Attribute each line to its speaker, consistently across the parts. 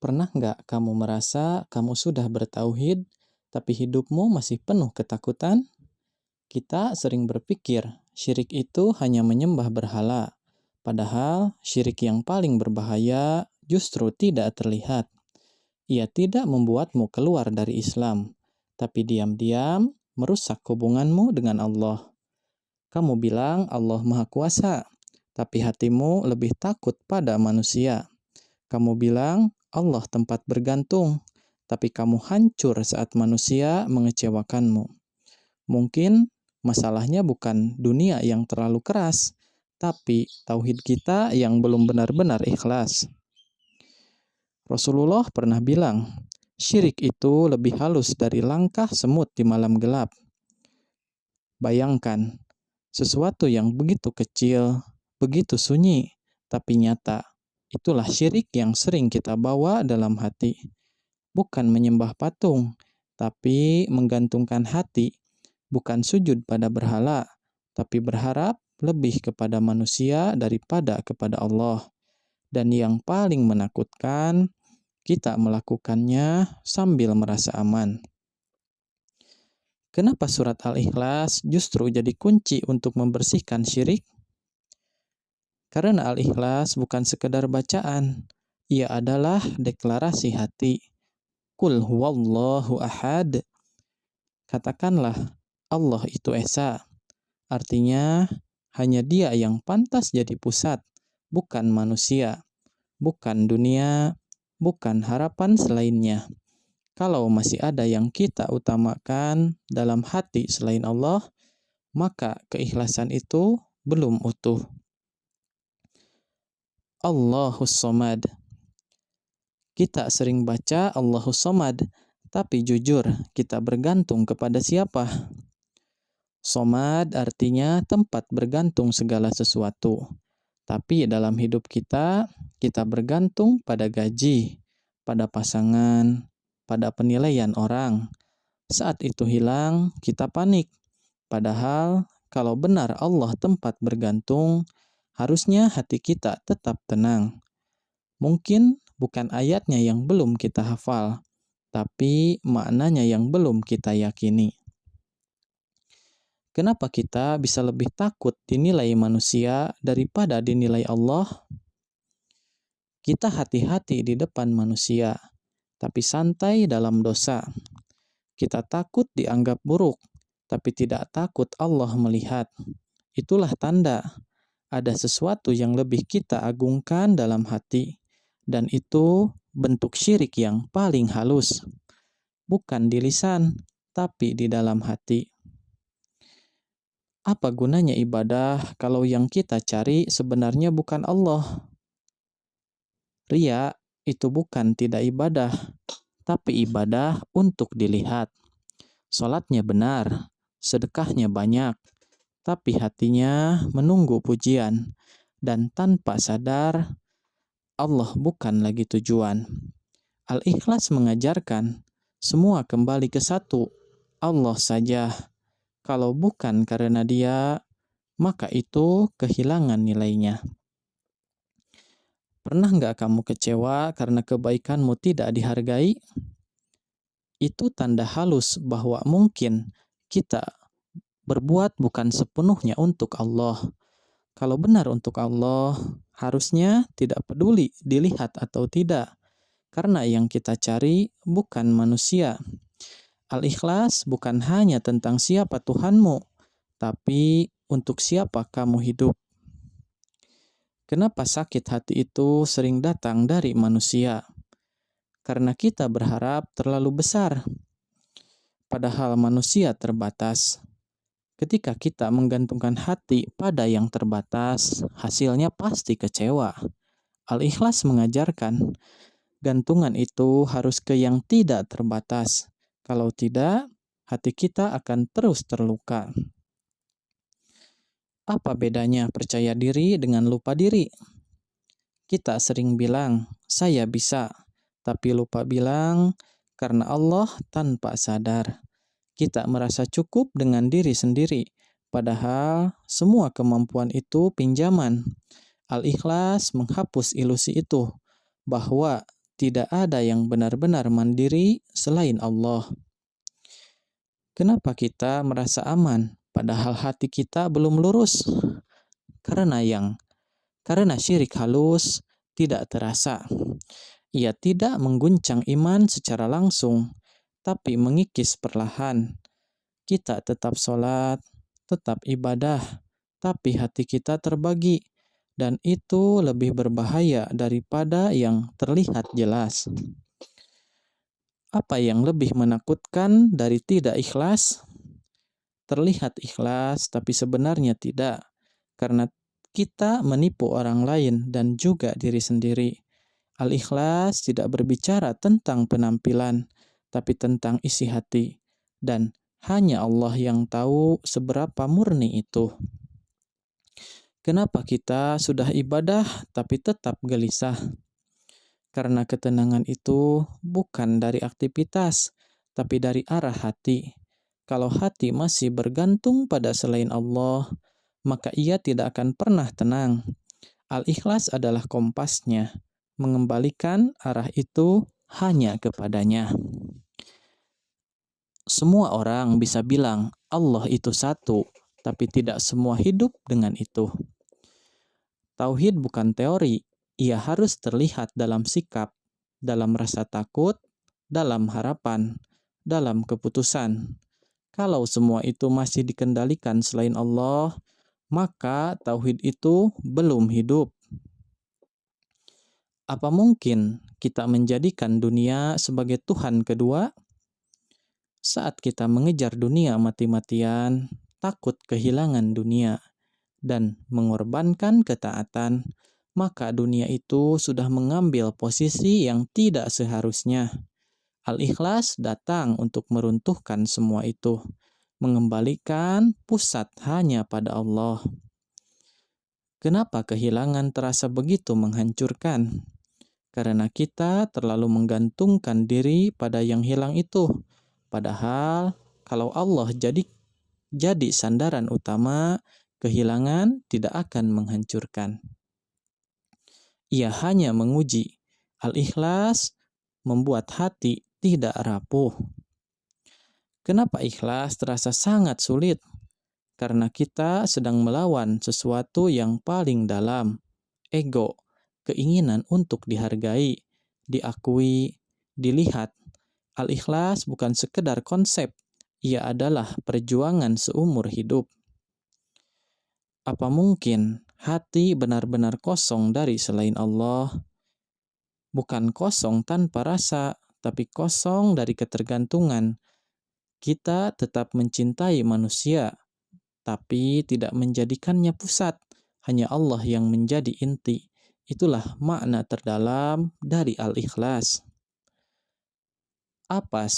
Speaker 1: Pernah nggak kamu merasa kamu sudah bertauhid, tapi hidupmu masih penuh ketakutan? Kita sering berpikir syirik itu hanya menyembah berhala, padahal syirik yang paling berbahaya justru tidak terlihat. Ia tidak membuatmu keluar dari Islam, tapi diam-diam merusak hubunganmu dengan Allah. Kamu bilang Allah Maha Kuasa, tapi hatimu lebih takut pada manusia. Kamu bilang Allah tempat bergantung, tapi kamu hancur saat manusia mengecewakanmu. Mungkin masalahnya bukan dunia yang terlalu keras, tapi tauhid kita yang belum benar-benar ikhlas. Rasulullah pernah bilang, syirik itu lebih halus dari langkah semut di malam gelap. Bayangkan, sesuatu yang begitu kecil, begitu sunyi, tapi nyata. Itulah syirik yang sering kita bawa dalam hati. Bukan menyembah patung, tapi menggantungkan hati. Bukan sujud pada berhala, tapi berharap lebih kepada manusia daripada kepada Allah. Dan yang paling menakutkan, kita melakukannya sambil merasa aman. Kenapa surat Al-Ikhlas justru jadi kunci untuk membersihkan syirik? Karena Al-Ikhlas bukan sekedar bacaan, ia adalah deklarasi hati. Qul huwallahu ahad. Katakanlah, Allah itu esa. Artinya, hanya Dia yang pantas jadi pusat, bukan manusia, bukan dunia, bukan harapan selainnya. Kalau masih ada yang kita utamakan dalam hati selain Allah, maka keikhlasan itu belum utuh. Allahus Somad. Kita sering baca Allahus Somad, tapi jujur kita bergantung kepada siapa? Somad artinya tempat bergantung segala sesuatu. Tapi dalam hidup kita bergantung pada gaji, pada pasangan, pada penilaian orang. Saat itu hilang, kita panik. Padahal kalau benar Allah tempat bergantung, harusnya hati kita tetap tenang. Mungkin bukan ayatnya yang belum kita hafal, tapi maknanya yang belum kita yakini. Kenapa kita bisa lebih takut dinilai manusia daripada dinilai Allah? Kita hati-hati di depan manusia, tapi santai dalam dosa. Kita takut dianggap buruk, tapi tidak takut Allah melihat. Itulah tanda ada sesuatu yang lebih kita agungkan dalam hati. Dan itu bentuk syirik yang paling halus. Bukan di lisan, tapi di dalam hati. Apa gunanya ibadah kalau yang kita cari sebenarnya bukan Allah? Ria itu bukan tidak ibadah, tapi ibadah untuk dilihat. Salatnya benar, sedekahnya banyak, tapi hatinya menunggu pujian. Dan tanpa sadar, Allah bukan lagi tujuan. Al-Ikhlas mengajarkan, semua kembali ke satu, Allah saja. Kalau bukan karena Dia, maka itu kehilangan nilainya. Pernah nggak kamu kecewa karena kebaikanmu tidak dihargai? Itu tanda halus bahwa mungkin kita berbuat bukan sepenuhnya untuk Allah. Kalau benar untuk Allah, harusnya tidak peduli dilihat atau tidak. Karena yang kita cari bukan manusia. Al-Ikhlas bukan hanya tentang siapa Tuhanmu, tapi untuk siapa kamu hidup. Kenapa sakit hati itu sering datang dari manusia? Karena kita berharap terlalu besar. Padahal manusia terbatas. Ketika kita menggantungkan hati pada yang terbatas, hasilnya pasti kecewa. Al-Ikhlas mengajarkan, gantungan itu harus ke yang tidak terbatas. Kalau tidak, hati kita akan terus terluka. Apa bedanya percaya diri dengan lupa diri? Kita sering bilang, saya bisa, tapi lupa bilang, karena Allah tanpa sadar. Kita merasa cukup dengan diri sendiri, padahal semua kemampuan itu pinjaman. Al-Ikhlas menghapus ilusi itu, bahwa tidak ada yang benar-benar mandiri selain Allah. Kenapa kita merasa aman, padahal hati kita belum lurus? Karena syirik halus tidak terasa. Ia tidak mengguncang iman secara langsung, tapi mengikis perlahan. Kita tetap sholat, tetap ibadah, tapi hati kita terbagi. Dan itu lebih berbahaya daripada yang terlihat jelas. Apa yang lebih menakutkan dari tidak ikhlas? Terlihat ikhlas, tapi sebenarnya tidak. Karena kita menipu orang lain dan juga diri sendiri. Al-ikhlas tidak berbicara tentang penampilan, tapi tentang isi hati. Dan hanya Allah yang tahu seberapa murni itu. Kenapa kita sudah ibadah tapi tetap gelisah? Karena ketenangan itu bukan dari aktivitas, tapi dari arah hati. Kalau hati masih bergantung pada selain Allah, maka ia tidak akan pernah tenang. Al-ikhlas adalah kompasnya, mengembalikan arah itu hanya kepadanya. Semua orang bisa bilang Allah itu satu, tapi tidak semua hidup dengan itu. Tauhid bukan teori, ia harus terlihat dalam sikap, dalam rasa takut, dalam harapan, dalam keputusan. Kalau semua itu masih dikendalikan selain Allah, maka tauhid itu belum hidup. Apa mungkin kita menjadikan dunia sebagai Tuhan kedua? Saat kita mengejar dunia mati-matian, takut kehilangan dunia, dan mengorbankan ketaatan, maka dunia itu sudah mengambil posisi yang tidak seharusnya. Al-ikhlas datang untuk meruntuhkan semua itu, mengembalikan pusat hanya pada Allah. Kenapa kehilangan terasa begitu menghancurkan? Karena kita terlalu menggantungkan diri pada yang hilang itu. Padahal kalau Allah jadi sandaran utama, kehilangan tidak akan menghancurkan. Ia hanya menguji. Al-ikhlas membuat hati tidak rapuh. Kenapa ikhlas terasa sangat sulit? Karena kita sedang melawan sesuatu yang paling dalam, ego, keinginan untuk dihargai, diakui, dilihat. Al-ikhlas bukan sekedar konsep, ia adalah perjuangan seumur hidup. Apa mungkin hati benar-benar kosong dari selain Allah? Bukan kosong tanpa rasa, tapi kosong dari ketergantungan. Kita tetap mencintai manusia, tapi tidak menjadikannya pusat. Hanya Allah yang menjadi inti. Itulah makna terdalam dari al-ikhlas. Apa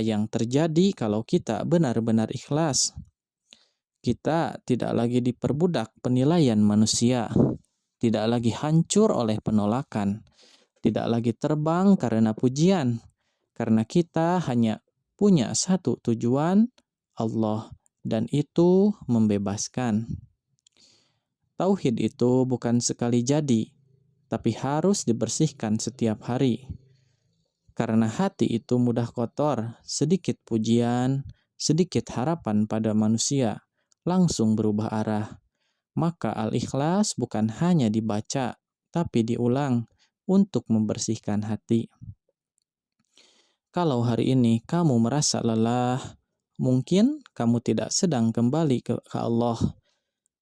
Speaker 1: yang terjadi kalau kita benar-benar ikhlas? Kita tidak lagi diperbudak penilaian manusia, tidak lagi hancur oleh penolakan, tidak lagi terbang karena pujian, karena kita hanya punya satu tujuan, Allah, dan itu membebaskan. Tauhid itu bukan sekali jadi, tapi harus dibersihkan setiap hari. Karena hati itu mudah kotor, sedikit pujian, sedikit harapan pada manusia, langsung berubah arah. Maka al-ikhlas bukan hanya dibaca, tapi diulang untuk membersihkan hati. Kalau hari ini kamu merasa lelah, mungkin kamu tidak sedang kembali ke Allah.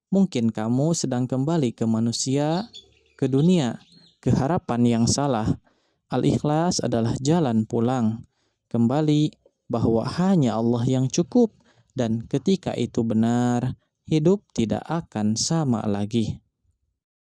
Speaker 1: Mungkin kamu sedang kembali ke manusia, ke dunia, ke harapan yang salah. Al-ikhlas adalah jalan pulang, kembali bahwa hanya Allah yang cukup, dan ketika itu benar, hidup tidak akan sama lagi.